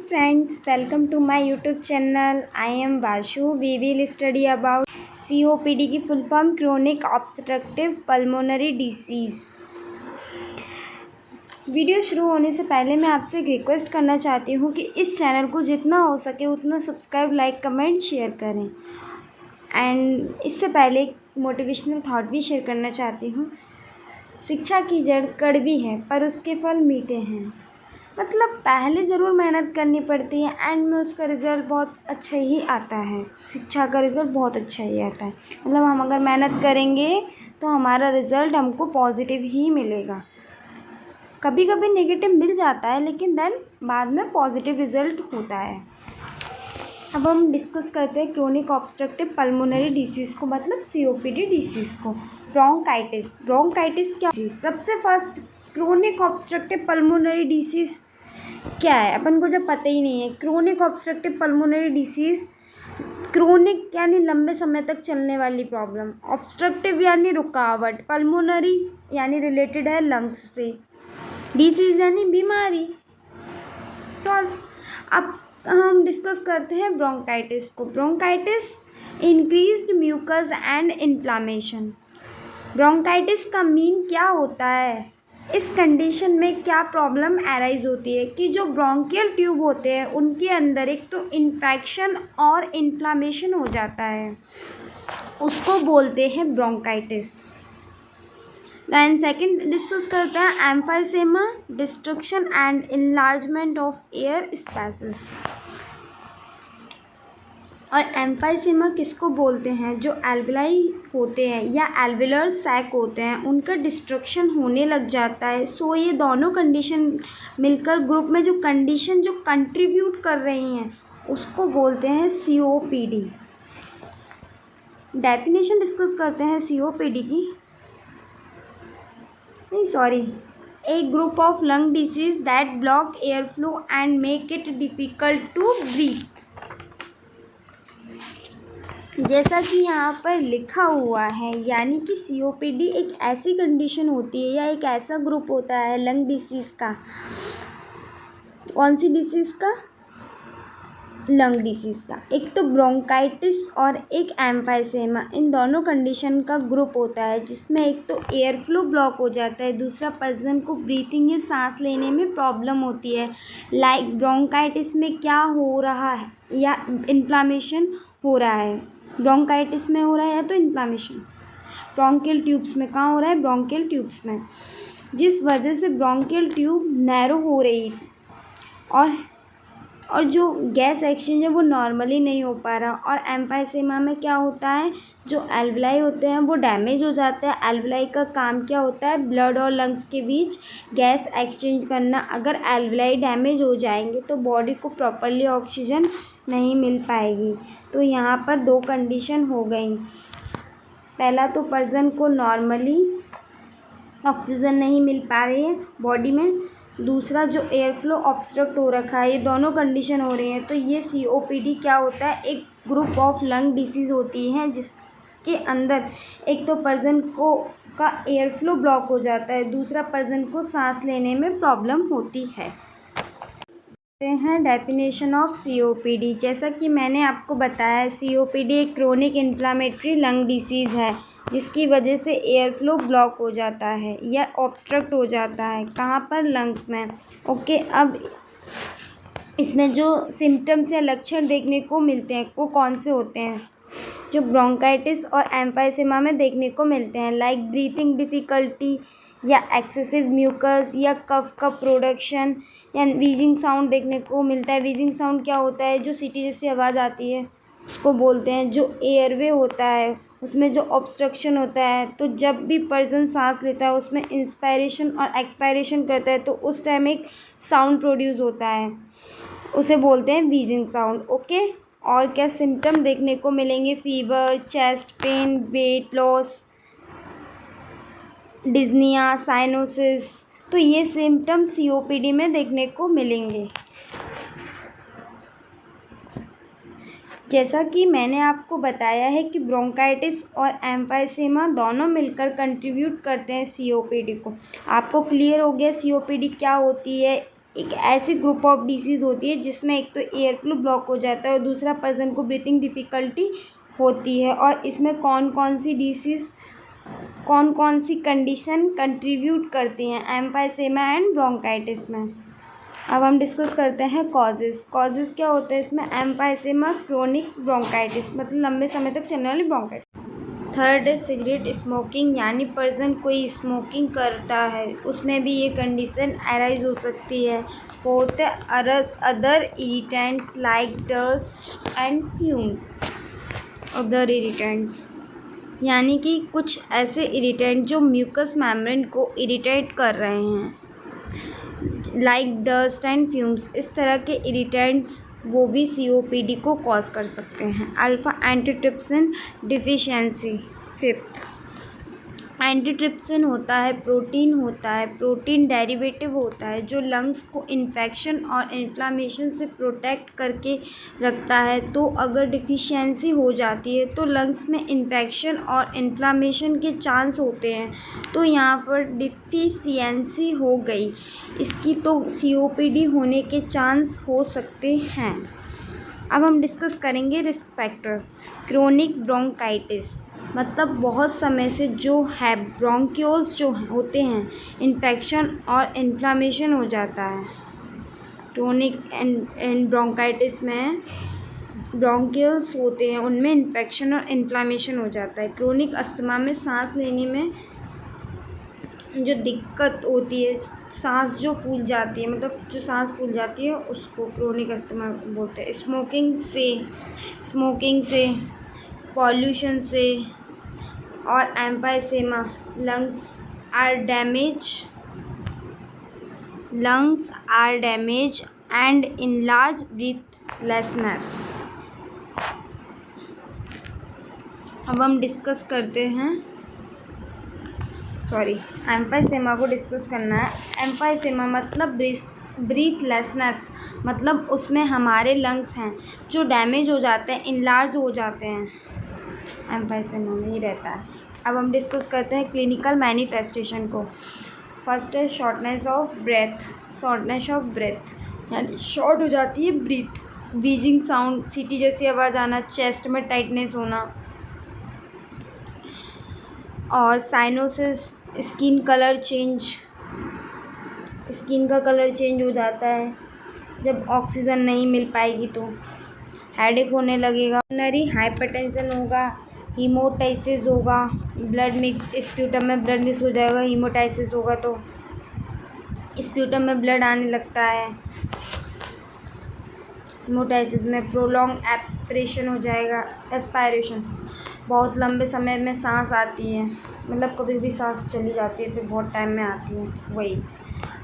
friends, welcome to my YouTube channel. I am Vashu. We will study about COPD की full form chronic obstructive pulmonary disease. Video शुरू होने से पहले मैं आपसे एक रिक्वेस्ट करना चाहती हूँ कि इस चैनल को जितना हो सके उतना सब्सक्राइब, लाइक, कमेंट, शेयर करें। एंड इससे पहले एक मोटिवेशनल थॉट भी शेयर करना चाहती हूँ। शिक्षा की जड़ कड़वी है पर उसके फल मीठे हैं। मतलब पहले ज़रूर मेहनत करनी पड़ती है, एंड में उसका रिज़ल्ट बहुत अच्छा ही आता है। शिक्षा का रिज़ल्ट बहुत अच्छा ही आता है। मतलब हम अगर मेहनत करेंगे तो हमारा रिज़ल्ट हमको पॉजिटिव ही मिलेगा। कभी कभी नेगेटिव मिल जाता है, लेकिन देन बाद में पॉजिटिव रिज़ल्ट होता है। अब हम डिस्कस करते हैं क्रोनिक ऑब्स्ट्रक्टिव पल्मोनरी डिसीज़ को, मतलब COPD डिसीज़ को। ब्रोंकाइटिस क्या है? सबसे first, chronic obstructive pulmonary disease क्या है अपन को जब पता ही नहीं है। Chronic obstructive pulmonary disease, chronic यानी लंबे समय तक चलने वाली प्रॉब्लम, ऑब्स्ट्रक्टिव यानी रुकावट, पल्मोनरी यानी रिलेटेड है लंग्स से, डिसीज़ यानी बीमारी। सॉल्व। अब हम डिस्कस करते हैं ब्रोंकाइटिस को। Bronchitis, increased mucus and inflammation. Bronchitis का मीन क्या होता है? इस कंडीशन में क्या प्रॉब्लम अराइज होती है कि जो ब्रोंकियल ट्यूब होते हैं उनके अंदर एक तो इन्फेक्शन और इन्फ्लामेशन हो जाता है, उसको बोलते हैं ब्रोंकाइटिस। दैन सेकंड डिस्कस करते हैं emphysema, destruction and enlargement of air spaces. और एम्फाइसेमा किसको बोलते हैं? जो एल्विलाई होते हैं या एल्विलर सैक होते हैं उनका डिस्ट्रक्शन होने लग जाता है। सो ये दोनों कंडीशन मिलकर ग्रुप में जो कंडीशन जो कंट्रीब्यूट कर रही हैं उसको बोलते हैं COPD। डेफिनेशन डिस्कस करते हैं COPD की। A group of lung disease that block air flow and make it difficult to breathe. जैसा कि यहाँ पर लिखा हुआ है, यानी कि COPD एक ऐसी कंडीशन होती है या एक ऐसा ग्रुप होता है लंग डिसीज़ का। कौन सी डिसीज़ का? लंग डिसीज़ का। एक तो ब्रोंकाइटिस और एक एम्फाइसेमा, इन दोनों कंडीशन का ग्रुप होता है जिसमें एक तो एयर फ्लो ब्लॉक हो जाता है, दूसरा पर्सन को ब्रीथिंग या सांस लेने में प्रॉब्लम होती है। लाइक ब्रोंकाइटिस में क्या हो रहा है या इन्फ्लामेशन हो रहा है। ब्रोंकाइटिस में हो रहा है या तो इन्फ्लामेशन ब्रोंकियल ट्यूब्स में। कहाँ हो रहा है? ब्रोंकियल ट्यूब्स में, जिस वजह से ब्रोंकियल ट्यूब नैरो हो रही और जो गैस एक्सचेंज है वो नॉर्मली नहीं हो पा रहा। और एम्फाइसेमा में क्या होता है? जो एल्विलाई होते हैं वो डैमेज हो जाते हैं। एल्विलाई का काम क्या होता है? ब्लड और लंग्स के बीच गैस एक्सचेंज करना। अगर एल्विलाई डैमेज हो जाएंगे तो बॉडी को प्रॉपरली ऑक्सीजन नहीं मिल पाएगी। तो यहाँ पर दो कंडीशन हो गई। पहला तो पर्सन को नॉर्मली ऑक्सीजन नहीं मिल पा रही है बॉडी में, दूसरा जो एयर फ्लो ऑब्स्ट्रक्ट हो रखा है, ये दोनों कंडीशन हो रही हैं। तो ये COPD क्या होता है? एक ग्रुप ऑफ लंग डिसीज़ होती हैं जिसके अंदर एक तो पर्सन को का एयर फ्लो ब्लॉक हो जाता है, दूसरा पर्सन को सांस लेने में प्रॉब्लम होती है। हैं डेफिनेशन ऑफ COPD। जैसा कि मैंने आपको बताया, COPD एक क्रोनिक इन्फ्लामेटरी लंग डिसीज़ है जिसकी वजह से एयर फ्लो ब्लॉक हो जाता है या ऑब्स्ट्रक्ट हो जाता है। कहाँ पर? लंग्स में। ओके, अब इसमें जो सिम्टम्स या लक्षण देखने को मिलते हैं वो कौन से होते हैं? जो ब्रोंकाइटिस और एम्फाइसेमा में देखने को मिलते हैं, लाइक ब्रीथिंग डिफ़िकल्टी या एक्सेसिव म्यूकस या कफ का प्रोडक्शन या वीजिंग साउंड देखने को मिलता है। वीजिंग साउंड क्या होता है? जो सीटी जैसी आवाज़ आती है उसको बोलते हैं। जो एयरवे होता है उसमें जो ऑब्स्ट्रक्शन होता है, तो जब भी पर्सन सांस लेता है उसमें इंस्पायरेशन और एक्सपायरेशन करता है तो उस टाइम एक साउंड प्रोड्यूस होता है, उसे बोलते हैं वीजिंग साउंड। ओके, और क्या सिम्टम देखने को मिलेंगे? Fever, chest pain, weight loss, dyspnoea, cyanosis. तो ये सिम्टम COPD में देखने को मिलेंगे। जैसा कि मैंने आपको बताया है कि ब्रोंकाइटिस और एम्फाइसेमा दोनों मिलकर कंट्रीब्यूट करते हैं COPD को। आपको क्लियर हो गया COPD क्या होती है, एक ऐसी ग्रुप ऑफ डिसीज़ होती है जिसमें एक तो एयर फ्लो ब्लॉक हो जाता है और दूसरा पर्सन को ब्रीथिंग डिफ़िकल्टी होती है। और इसमें कौन कौन सी कंडीशन कंट्रीब्यूट करती हैं एम्फाइसेमा एंड ब्रोंकाइटिस में। अब हम डिस्कस करते हैं कॉजेज़ क्या होते हैं इसमें। एम्फाइसेमा, क्रोनिक ब्रोंकाइटिस मतलब लंबे समय तक चलने वाली ब्रोंकाइटिस। थर्ड है सिगरेट स्मोकिंग, यानी पर्सन कोई स्मोकिंग करता है उसमें भी ये कंडीशन अराइज हो सकती है। फोर्थ है other irritants like dust and fumes. Other irritants यानी कि कुछ ऐसे इरिटेंट जो म्यूकस मेम्ब्रेन को इरिटेट कर रहे हैं, लाइक डस्ट एंड फ्यूम्स। इस तरह के इरिटेंट्स वो भी COPD को कॉज कर सकते हैं। Alpha antitrypsin deficiency. Fifth, antitrypsin होता है प्रोटीन डेरिवेटिव होता है जो लंग्स को इन्फेक्शन और इन्फ्लामेशन से प्रोटेक्ट करके रखता है। तो अगर डिफिशियंसी हो जाती है तो लंग्स में इन्फेक्शन और इन्फ्लामेशन के चांस होते हैं। तो यहाँ पर डिफिशियंसी हो गई इसकी तो COPD होने के चांस हो सकते हैं। अब हम डिस्कस करेंगे रिस्क फैक्टर। क्रोनिक ब्रोंकाइटिस मतलब बहुत समय से जो है ब्रोंक्यूल्स जो होते हैं इन्फेक्शन और इन्फ्लामेशन हो जाता है। क्रोनिक ब्रोंकाइटिस में ब्रोंक्यूल्स होते हैं उनमें इन्फेक्शन और इन्फ्लामेशन हो जाता है। क्रोनिक अस्थमा में सांस लेने में जो दिक्कत होती है, सांस जो फूल जाती है, मतलब जो सांस फूल जाती है उसको क्रोनिक अस्थमा बोलते हैं। स्मोकिंग से पॉल्यूशन से और emphysema lungs are damage and enlarge breathlessness. अब हम डिस्कस करते हैं एम्फाइसेमा को डिस्कस करना है। एम्फाइसेमा मतलब ब्रीथलेसनेस मतलब उसमें हमारे लंग्स हैं जो डैमेज हो जाते हैं, इनलार्ज हो जाते हैं, एम्फाइसेमा में ही रहता है। अब हम डिस्कस करते हैं क्लिनिकल मैनिफेस्टेशन को। फर्स्ट है शॉर्टनेस ऑफ ब्रेथ यानी शॉर्ट हो जाती है ब्रीथ, व्हीजिंग साउंड, सीटी जैसी आवाज़ आना, चेस्ट में टाइटनेस होना और साइनोसिस, स्किन का कलर चेंज हो जाता है जब ऑक्सीजन नहीं मिल पाएगी तो। हेडेक होने लगेगा, पल्मोनरी हाइपरटेंशन होगा, हीमोटाइसिस होगा, ब्लड मिक्स्ड स्प्यूटम में ब्लड मिक्स हो जाएगा। हीमोटाइसिस होगा तो स्प्यूटम में ब्लड आने लगता है। हीमोटाइसिस में प्रोलॉन्ग एस्पिरेशन हो जाएगा, एस्पायरेशन बहुत लंबे समय में सांस आती है, मतलब कभी भी सांस चली जाती है फिर बहुत टाइम में आती है वही।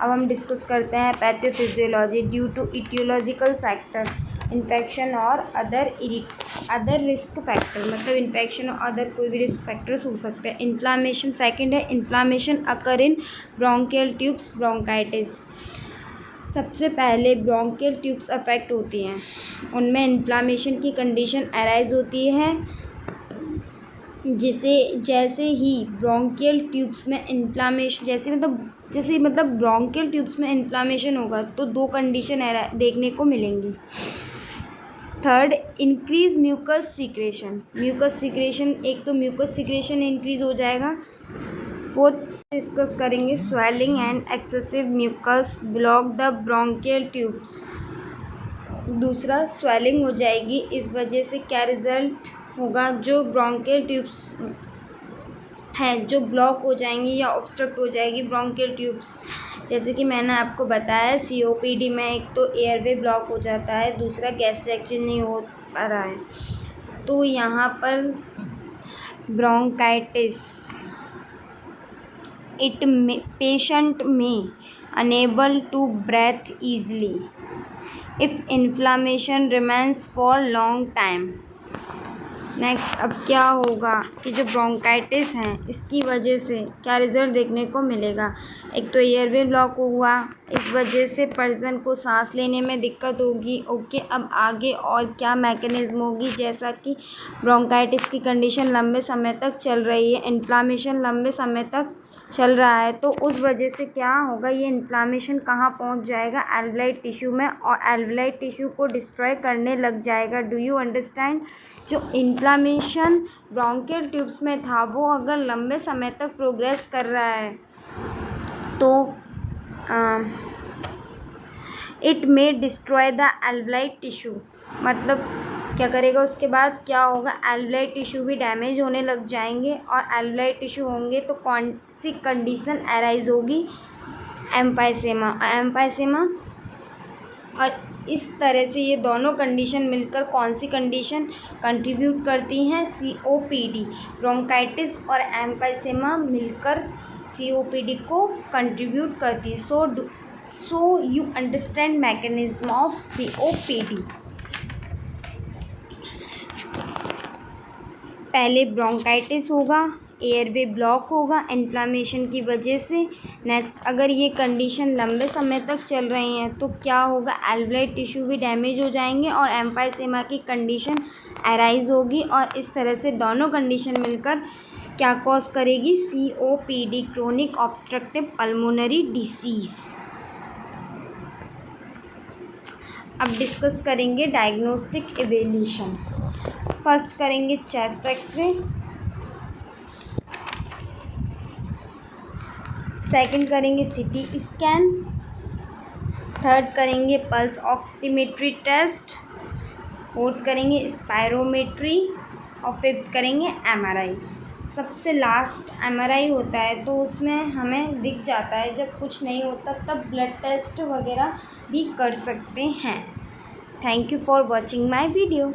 अब हम डिस्कस करते हैं pathophysiology. Due to etiological factor, infection और अदर रिस्क फैक्टर, मतलब इन्फेक्शन और अदर कोई भी रिस्क फैक्टर्स हो सकते हैं। इन्फ्लामेशन सेकंड है, inflammation occur in bronchial tubes bronchitis. सबसे पहले ब्रोंकियल ट्यूब्स अफेक्ट होती हैं, उनमें इन्फ्लामेशन की कंडीशन अराइज होती है जैसे ही ब्रोंकियल ट्यूब्स में इन्फ्लामेशन जैसे ब्रोंकियल ट्यूब्स में इन्फ्लामेशन होगा तो दो कंडीशन देखने को मिलेंगी। Third, increase mucus secretion. एक तो म्यूकस सीक्रेशन इंक्रीज हो जाएगा। फोर्थ डिस्कस करेंगे swelling and excessive mucus block the bronchial tubes. दूसरा, स्वेलिंग हो जाएगी, इस वजह से क्या रिजल्ट होगा, जो ब्रोंकियल ट्यूब्स हैं जो ब्लॉक हो जाएंगी या ऑब्स्ट्रक्ट हो जाएगी ब्रोंकियल ट्यूब्स। जैसे कि मैंने आपको बताया COPD में एक तो एयरवे ब्लॉक हो जाता है, दूसरा गैस एक्सचेंज नहीं हो पा रहा है। तो यहाँ पर ब्रोंकाइटिस पेशेंट में unable to breathe easily if inflammation remains for long time. Next, अब क्या होगा कि जो ब्रोंकाइटिस है इसकी वजह से क्या रिज़ल्ट देखने को मिलेगा। एक तो एयरवे ब्लॉक हुआ, इस वजह से पर्सन को सांस लेने में दिक्कत होगी। ओके, अब आगे और क्या मैकेनिज़्म होगी, जैसा कि ब्रोंकाइटिस की कंडीशन लंबे समय तक चल रही है, इन्फ्लामेशन लंबे समय तक चल रहा है, तो उस वजह से क्या होगा, ये इन्फ्लामेशन कहाँ पहुँच जाएगा, एल्वुलाई टिश्यू में, और एल्वुलाई टिश्यू को डिस्ट्रॉय करने लग जाएगा। Do you understand? जो इन्फ्लामेशन ब्रोंकियल ट्यूब्स में था वो अगर लंबे समय तक प्रोग्रेस कर रहा है तो it may destroy the alveoli tissue. मतलब क्या करेगा, उसके बाद क्या होगा, एल्वुलाई टिश्यू भी डैमेज होने लग जाएंगे, और एल्वुलाई टिश्यू होंगे तो कौन सी कंडीशन अराइज होगी, एम्फाइसेमा। और इस तरह से ये दोनों कंडीशन मिलकर कौन सी कंडीशन कंट्रीब्यूट करती हैं, COPD। ब्रोंकाइटिस और एम्फाइसेमा मिलकर COPD को कंट्रीब्यूट करती है। So you understand mechanism of COPD। पहले ब्रोंकाइटिस होगा, एयरवे ब्लॉक होगा इन्फ्लामेशन की वजह से। नेक्स्ट, अगर ये कंडीशन लंबे समय तक चल रही हैं तो क्या होगा, एल्वुलाई टिश्यू भी डैमेज हो जाएंगे और एम्फाइसेमा की कंडीशन अराइज होगी, और इस तरह से दोनों कंडीशन मिलकर क्या कॉज करेगी, COPD, chronic obstructive pulmonary disease. अब डिस्कस करेंगे डायग्नोस्टिक इवैल्यूएशन। फर्स्ट करेंगे चेस्ट एक्सरे, सेकंड करेंगे CT स्कैन, थर्ड करेंगे पल्स ऑक्सीमेट्री टेस्ट, फोर्थ करेंगे स्पायरोमेट्री, और फिफ्थ करेंगे MRI। सबसे लास्ट MRI होता है, तो उसमें हमें दिख जाता है, जब कुछ नहीं होता तब ब्लड टेस्ट वगैरह भी कर सकते हैं। Thank you for watching my video.